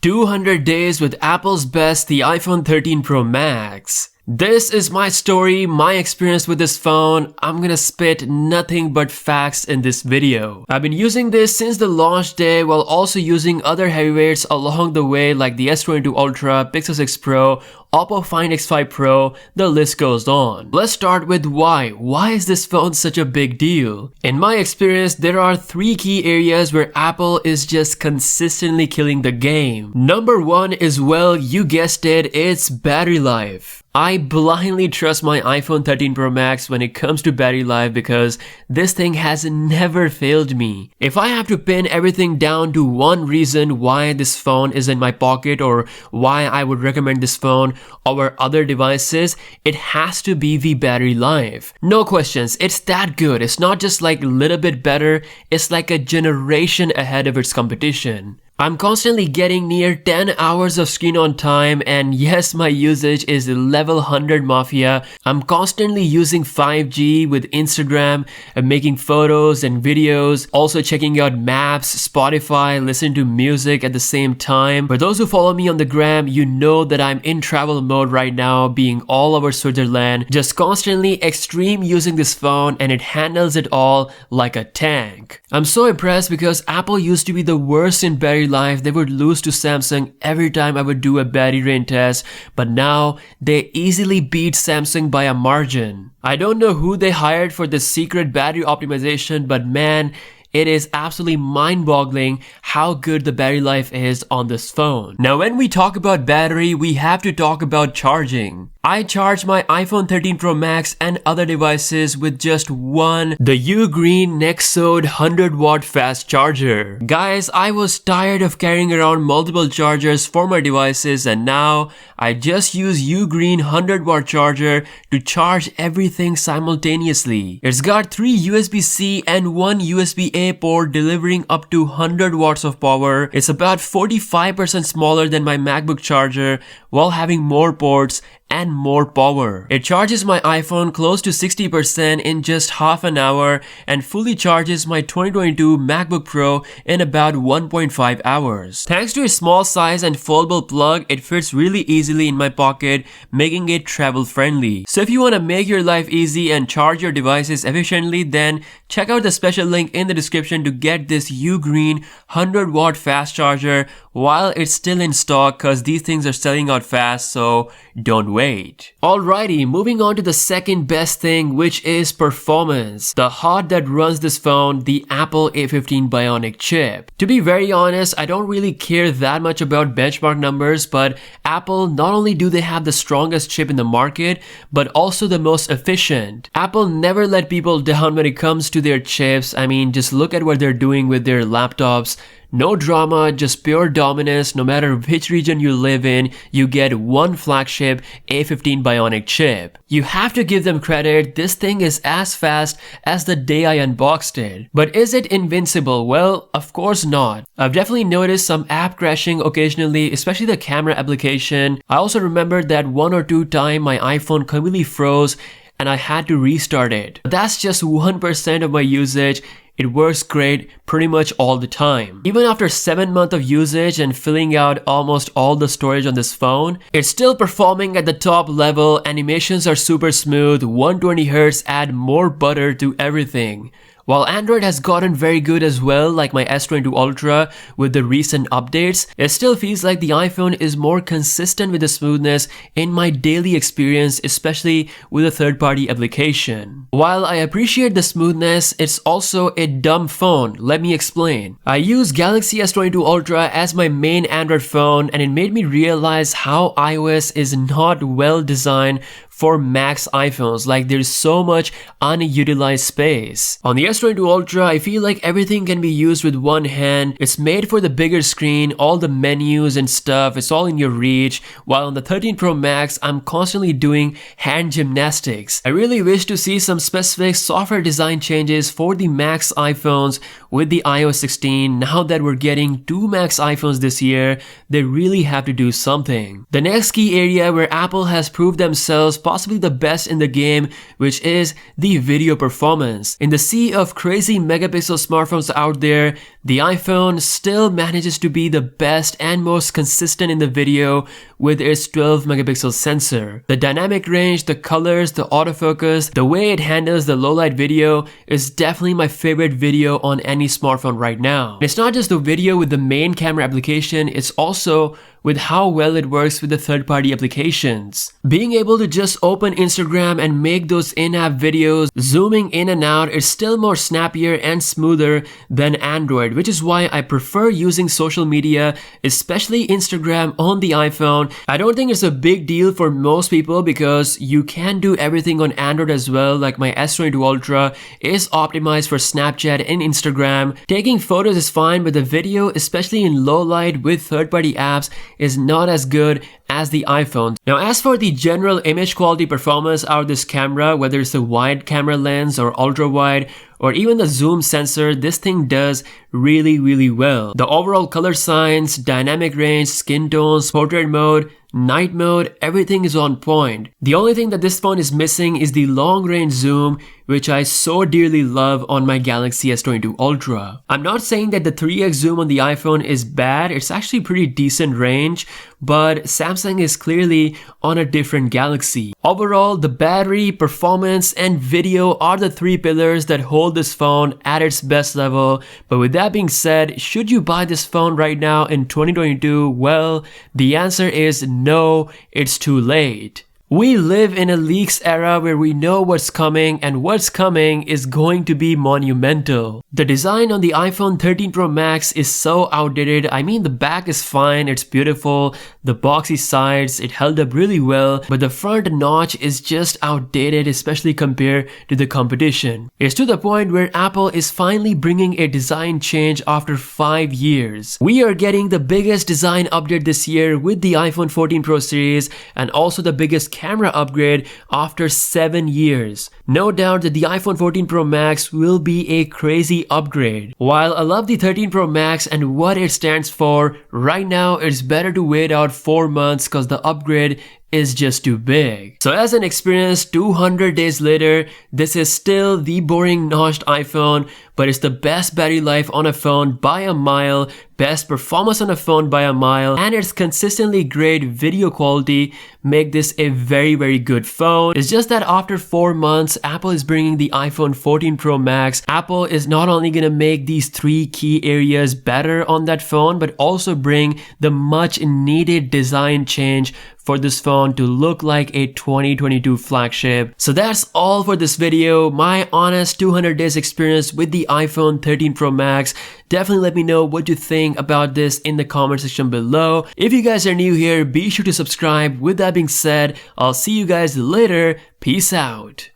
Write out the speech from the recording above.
200 days with Apple's best, the iPhone 13 Pro Max. This is my story, my experience with this phone. I'm gonna spit nothing but facts in this video. I've been using this since the launch day while also using other heavyweights along the way like the S22 Ultra, Pixel 6 Pro, Oppo Find X5 Pro, the list goes on. Let's start with why. Why is this phone such a big deal? In my experience, there are 3 key areas where Apple is just consistently killing the game. Number 1 is, well, you guessed it, it's battery life. I blindly trust my iPhone 13 Pro Max when it comes to battery life because this thing has never failed me. If I have to pin everything down to one reason why this phone is in my pocket or why I would recommend this phone over other devices, it has to be the battery life. No questions, it's that good. It's not just like a little bit better, it's like a generation ahead of its competition. I'm constantly getting near 10 hours of screen on time, and yes, my usage is level 100 mafia. I'm constantly using 5G with Instagram and making photos and videos, also checking out maps, Spotify, listening to music at the same time. For those who follow me on the gram, you know that I'm in travel mode right now, being all over Switzerland, just constantly extreme using this phone, and it handles it all like a tank. I'm so impressed because Apple used to be the worst in battery life. They would lose to Samsung every time I would do a battery drain test, but now they easily beat Samsung by a margin. I don't know who they hired for this secret battery optimization, but man, it is absolutely mind-boggling how good the battery life is on this phone. Now when we talk about battery, we have to talk about charging. I charge my iPhone 13 Pro Max and other devices with just one, the Ugreen Nexode 100 watt fast charger. Guys, I was tired of carrying around multiple chargers for my devices, and now I just use Ugreen 100 watt charger to charge everything simultaneously. It's got 3 USB-C and 1 USB-A port delivering up to 100 watts of power. It's about 45% smaller than my MacBook charger while having more ports and more power. It charges my iPhone close to 60% in just half an hour and fully charges my 2022 MacBook Pro in about 1.5 hours. Thanks to its small size and foldable plug, it fits really easily in my pocket, making it travel friendly. So if you want to make your life easy and charge your devices efficiently, then check out the special link in the description to get this Ugreen 100 watt fast charger while it's still in stock, cause these things are selling out fast, so don't wait. Alrighty, moving on to the second best thing, which is performance. The heart that runs this phone, the Apple A15 Bionic chip. To be very honest, I don't really care that much about benchmark numbers, but Apple, not only do they have the strongest chip in the market, but also the most efficient. Apple never let people down when it comes to their chips. I mean, just look at what they're doing with their laptops. No drama, just pure dominance. No matter which region you live in, you get one flagship A15 Bionic chip. You have to give them credit, this thing is as fast as the day I unboxed it. But is it invincible? Well, of course not. I've definitely noticed some app crashing occasionally, especially the camera application. I also remember that 1 or 2 times my iPhone completely froze and I had to restart it. That's just 1% of my usage. It works great pretty much all the time. Even after 7 months of usage and filling out almost all the storage on this phone, it's still performing at the top level. Animations are super smooth, 120Hz add more butter to everything. While Android has gotten very good as well, like my S22 Ultra with the recent updates, it still feels like the iPhone is more consistent with the smoothness in my daily experience, especially with a third-party application. While I appreciate the smoothness, it's also a dumb phone. Let me explain. I use Galaxy S22 Ultra as my main Android phone, and it made me realize how iOS is not well designed for Max iPhones. Like, there's so much unutilized space. On the S22 Ultra, I feel like everything can be used with one hand. It's made for the bigger screen, all the menus and stuff, it's all in your reach. While on the 13 Pro Max, I'm constantly doing hand gymnastics. I really wish to see some specific software design changes for the Max iPhones with the iOS 16. Now that we're getting 2 Max iPhones this year, they really have to do something. The next key area where Apple has proved themselves possibly the best in the game, which is the video performance. In the sea of crazy megapixel smartphones out there, the iPhone still manages to be the best and most consistent in the video with its 12 megapixel sensor. The dynamic range, the colors, the autofocus, the way it handles the low light video is definitely my favorite video on any smartphone right now. And it's not just the video with the main camera application, it's also with how well it works with the third-party applications. Being able to just open Instagram and make those in-app videos, zooming in and out, is still more snappier and smoother than Android, which is why I prefer using social media, especially Instagram, on the iPhone. I don't think it's a big deal for most people because you can do everything on Android as well. Like my S22 Ultra is optimized for Snapchat and Instagram. Taking photos is fine, but the video, especially in low light with third-party apps, is not as good as the iPhone. Now, as for the general image quality performance out of this camera, whether it's a wide camera lens or ultra wide or even the zoom sensor, this thing does really well. The overall color science, dynamic range, skin tones, portrait mode, night mode, everything is on point. The only thing that this phone is missing is the long range zoom, which I so dearly love on my Galaxy S22 Ultra. I'm not saying that the 3x zoom on the iPhone is bad, it's actually pretty decent range, but Samsung is clearly on a different galaxy. Overall, the battery, performance, and video are the three pillars that hold this phone at its best level. But with that being said, should you buy this phone right now in 2022? Well, the answer is no, it's too late. We live in a leaks era where we know what's coming, and what's coming is going to be monumental. The design on the iPhone 13 Pro Max is so outdated. I mean, the back is fine, it's beautiful, the boxy sides, it held up really well, but the front notch is just outdated, especially compared to the competition. It's to the point where Apple is finally bringing a design change after 5 years. We are getting the biggest design update this year with the iPhone 14 Pro series, and also the biggest camera upgrade after 7 years. No doubt that the iPhone 14 Pro Max will be a crazy upgrade. While I love the 13 Pro Max and what it stands for, right now it's better to wait out 4 months because the upgrade is just too big. So as an experience, 200 days later, this is still the boring notched iPhone, but it's the best battery life on a phone by a mile, best performance on a phone by a mile, and its consistently great video quality make this a very good phone. It's just that after 4 months, Apple is bringing the iPhone 14 Pro Max. Apple is not only gonna make these 3 key areas better on that phone, but also bring the much needed design change for this phone to look like a 2022 flagship. So that's all for this video, my honest 200 days experience with the iPhone 13 Pro Max. Definitely let me know what you think about this in the comment section below. If you guys are new here, be sure to subscribe. With that being said, I'll see you guys later. Peace out.